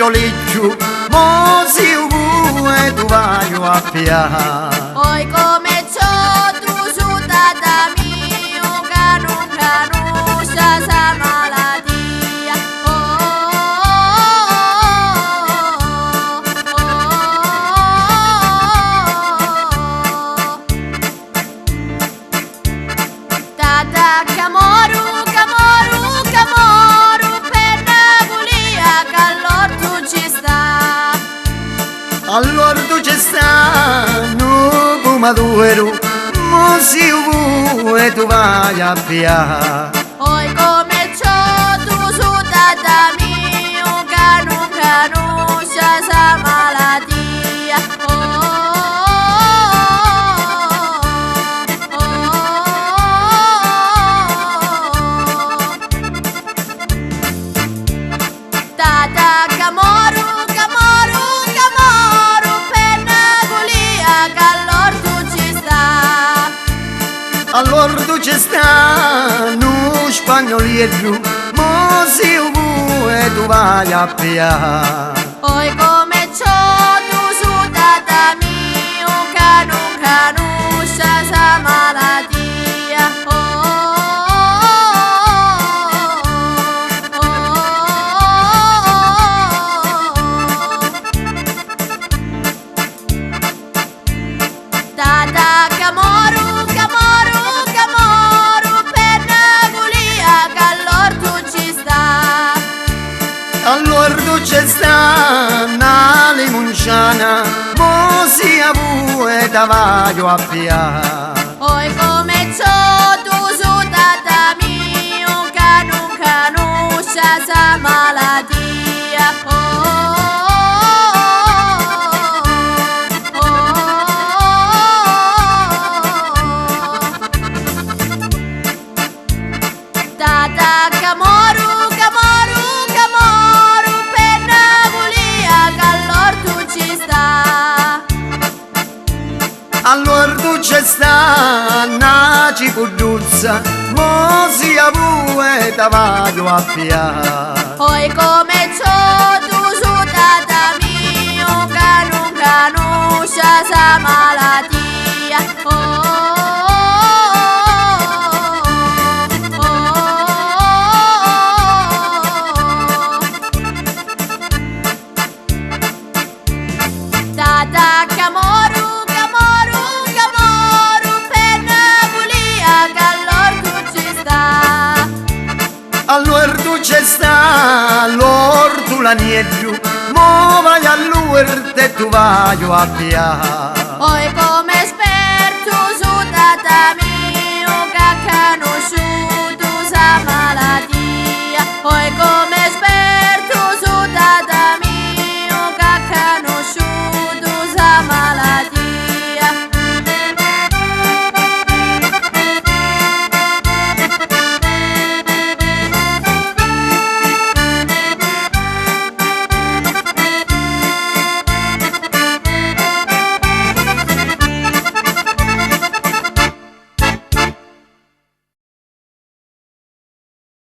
spagnoliggio, mo si e tu vai a pià. Oi come ciò tu su tata mio, che non conosce sa malattia. Tata Camoru, Camoru, Camoru, per Napolia che all'orto ci sta. Allora tu ci sta, no fumaturo, mo si e tu vai a pià. Oi come ciò tu su tata mio, che non conosce sa malattia. Tata Camoru, Camoru, Camoru, per Napolia che all'orto ci sta. Allora tu ci sta, no spagnoliggio, mo si e tu vai a pià. Oi come ciò tu su tata mio, che non conosce sa malattia. Tata Camoru, Camoru, Camoru, per Napolia che all'orto ci sta. Allora tu ci sta, na limonciana, mo si e te vai a pià. Oi come ciò tu su tata mio, che non conosce sa malattia. Tata Camoru, Camoru, Camoru, per Napolia che all'orto ci sta. Allora tu ci sta, na cipudduzza, mo si e te vai a pià. Oi come ciò tu su tata mio, che non conosce sa malattia. Tata Camoru, Camoru, Camoru, per Napolia che all'orto ci sta. Allora tu ci sta, l'orto l'anieggio, mo vai all'uerte e tu vai a pià. Oi come